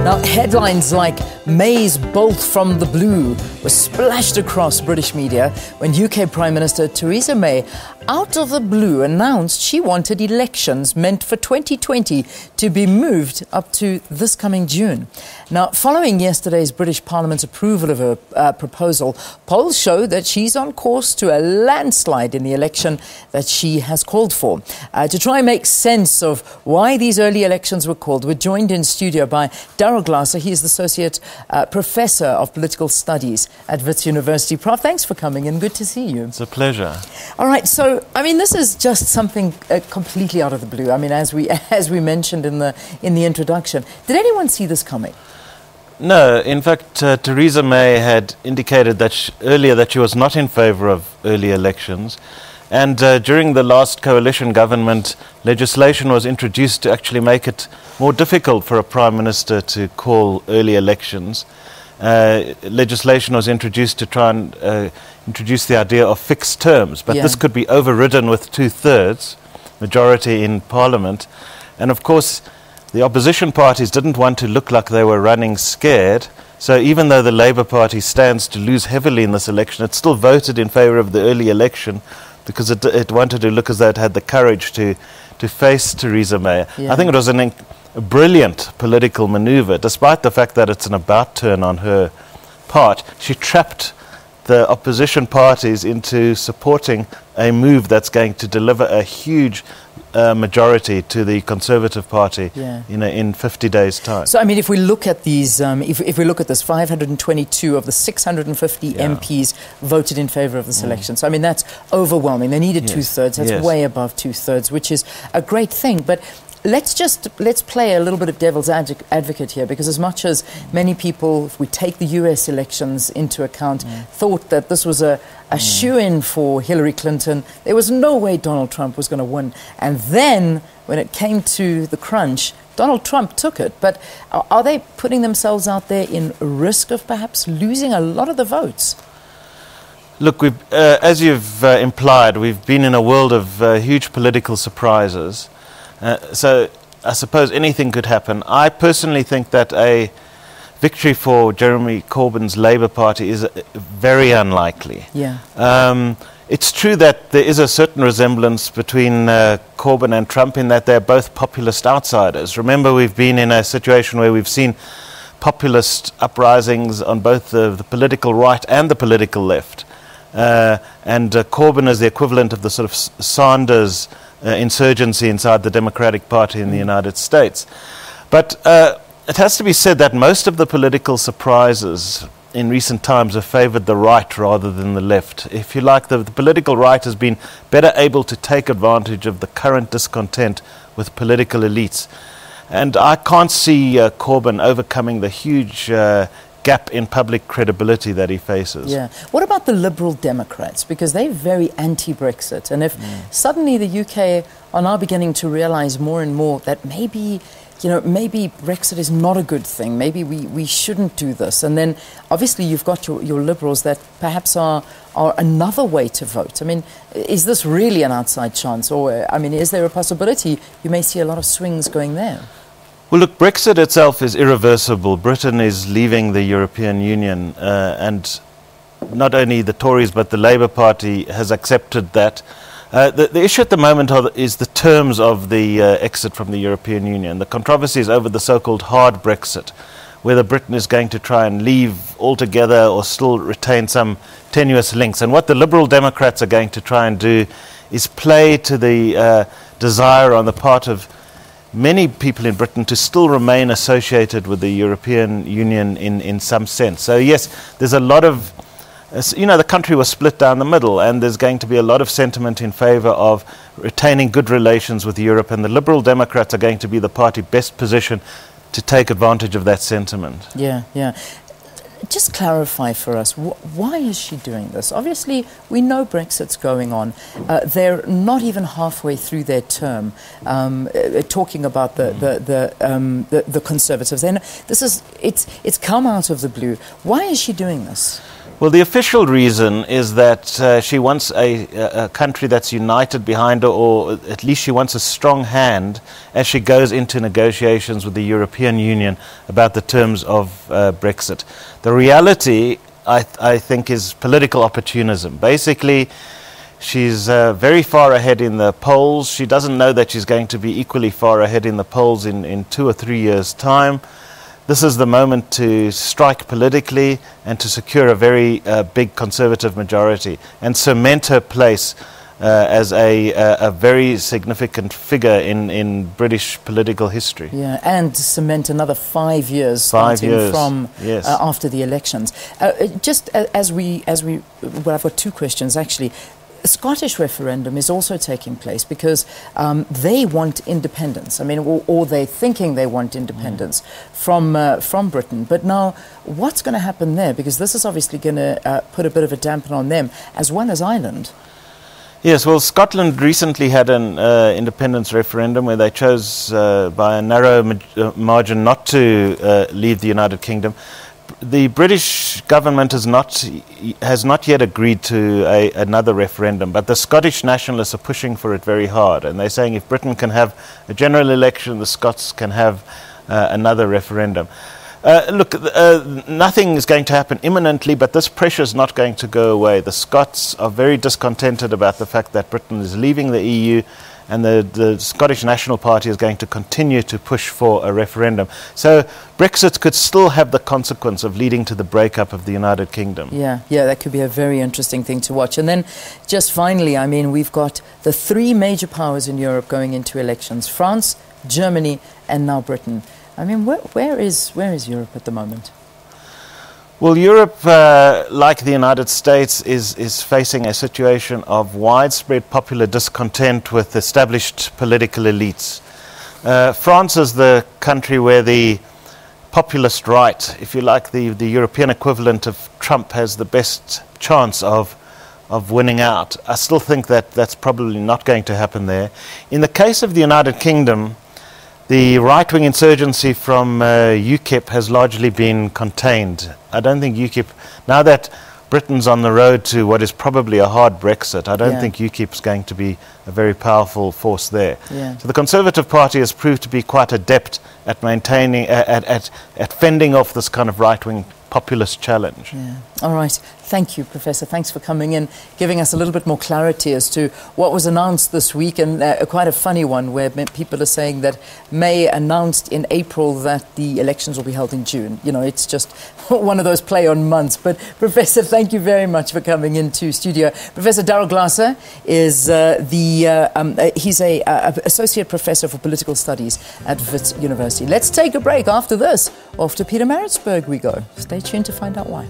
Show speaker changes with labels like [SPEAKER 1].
[SPEAKER 1] Now, headlines like May's bolt from the blue were splashed across British media when UK Prime Minister Theresa May, out of the blue, announced she wanted elections meant for 2020 to be moved up to this coming June. Now, following yesterday's British Parliament's approval of her proposal, polls show that she's on course to a landslide in the election that she has called for. To try and make sense of why these early elections were called, we're joined in studio by Daryl Glaser. He is the Associate Professor of Political Studies at Wits University. Prof, thanks for coming in. Good to see you.
[SPEAKER 2] It's a pleasure.
[SPEAKER 1] All right, so, I mean, this is just something completely out of the blue. I mean, as we mentioned in the introduction. Did anyone see this coming?
[SPEAKER 2] No, in fact, Theresa May had indicated that earlier that she was not in favour of early elections. And during the last coalition government, legislation was introduced to actually make it more difficult for a Prime Minister to call early elections. Legislation was introduced to try and introduce the idea of fixed terms, but this could be overridden with 2/3 majority in Parliament. And of course, the opposition parties didn't want to look like they were running scared. So even though the Labour Party stands to lose heavily in this election, it still voted in favour of the early election because it wanted to look as though it had the courage to face Theresa May. I think it was a brilliant political manoeuvre, despite the fact that it's an about turn on her part. She trapped the opposition parties into supporting a move that's going to deliver a huge majority to the Conservative Party in 50 days' time.
[SPEAKER 1] So, I mean, if we look at these, if we look at this, 522 of the 650 MPs voted in favour of this election. So, I mean, that's overwhelming. They needed 2/3. That's way above 2/3, which is a great thing. But let's play a little bit of devil's advocate here, because as much as many people, if we take the US elections into account, thought that this was a shoo-in for Hillary Clinton, there was no way Donald Trump was going to win. And then, when it came to the crunch, Donald Trump took it. But are they putting themselves out there in risk of perhaps losing a lot of the votes?
[SPEAKER 2] Look, as you've implied, we've been in a world of huge political surprises. So I suppose anything could happen. I personally think that a victory for Jeremy Corbyn's Labour Party is very unlikely. It's true that there is a certain resemblance between Corbyn and Trump in that they're both populist outsiders. Remember, we've been in a situation where we've seen populist uprisings on both the political right and the political left. And Corbyn is the equivalent of the sort of Sanders insurgency inside the Democratic Party in the United States. But it has to be said that most of the political surprises in recent times have favoured the right rather than the left. If you like, the political right has been better able to take advantage of the current discontent with political elites. And I can't see Corbyn overcoming the huge gap in public credibility that he faces.
[SPEAKER 1] What about the Liberal Democrats? Because they're very anti-Brexit. And if suddenly the UK are now beginning to realise more and more that maybe Brexit is not a good thing, maybe we shouldn't do this. And then obviously you've got your Liberals that perhaps are another way to vote. I mean, is this really an outside chance? Or, I mean, is there a possibility you may see a lot of swings going there?
[SPEAKER 2] Well, look, Brexit itself is irreversible. Britain is leaving the European Union, and not only the Tories but the Labour Party has accepted that. The issue at the moment is the terms of the exit from the European Union. The controversy is over the so-called hard Brexit, whether Britain is going to try and leave altogether or still retain some tenuous links. And what the Liberal Democrats are going to try and do is play to the desire on the part of many people in Britain to still remain associated with the European Union in some sense. So yes, there's a lot of, the country was split down the middle, and there's going to be a lot of sentiment in favour of retaining good relations with Europe, and the Liberal Democrats are going to be the party best positioned to take advantage of that sentiment.
[SPEAKER 1] Just clarify for us, why is she doing this? Obviously, we know Brexit's going on. They're not even halfway through their term. Talking about the Conservatives, it's come out of the blue. Why is she doing this?
[SPEAKER 2] Well, the official reason is that she wants a country that's united behind her, or at least she wants a strong hand as she goes into negotiations with the European Union about the terms of Brexit. The reality, I think, is political opportunism. Basically, she's very far ahead in the polls. She doesn't know that she's going to be equally far ahead in the polls in 2 or 3 years' time. This is the moment to strike politically and to secure a very big Conservative majority and cement her place as a very significant figure in British political history.
[SPEAKER 1] Yeah, and cement another 5 years from
[SPEAKER 2] yes.
[SPEAKER 1] After the elections. Just as we, well, I've got 2 questions actually. A Scottish referendum is also taking place because they want independence. I mean, or they're thinking they want independence from Britain. But now, what's going to happen there? Because this is obviously going to put a bit of a damper on them, as well as Ireland.
[SPEAKER 2] Yes, well, Scotland recently had an independence referendum where they chose by a narrow margin not to leave the United Kingdom. The British government has not yet agreed to another referendum, but the Scottish nationalists are pushing for it very hard, and they're saying if Britain can have a general election, the Scots can have another referendum. Look, nothing is going to happen imminently, but this pressure is not going to go away. The Scots are very discontented about the fact that Britain is leaving the EU, and the Scottish National Party is going to continue to push for a referendum. So Brexit could still have the consequence of leading to the breakup of the United Kingdom. Yeah,
[SPEAKER 1] that could be a very interesting thing to watch. And then just finally, I mean, we've got the 3 major powers in Europe going into elections: France, Germany, and now Britain. I mean, where is Europe at the moment?
[SPEAKER 2] Well, Europe, like the United States, is facing a situation of widespread popular discontent with established political elites. France is the country where the populist right, if you like, the European equivalent of Trump, has the best chance of winning out. I still think that that's probably not going to happen there. In the case of the United Kingdom, the right-wing insurgency from UKIP has largely been contained. I don't think UKIP, now that Britain's on the road to what is probably a hard Brexit, I don't think UKIP's going to be a very powerful force there. So the Conservative Party has proved to be quite adept at maintaining, at fending off this kind of right-wing populist challenge.
[SPEAKER 1] All right. Thank you, Professor. Thanks for coming in, giving us a little bit more clarity as to what was announced this week, and quite a funny one where people are saying that May announced in April that the elections will be held in June. You know, it's just one of those play on months. But Professor, thank you very much for coming into studio. Professor Daryl Glaser is he's a Associate Professor for Political Studies at Wits University. Let's take a break. After this, off to Pietermaritzburg we go. Stay tuned to find out why.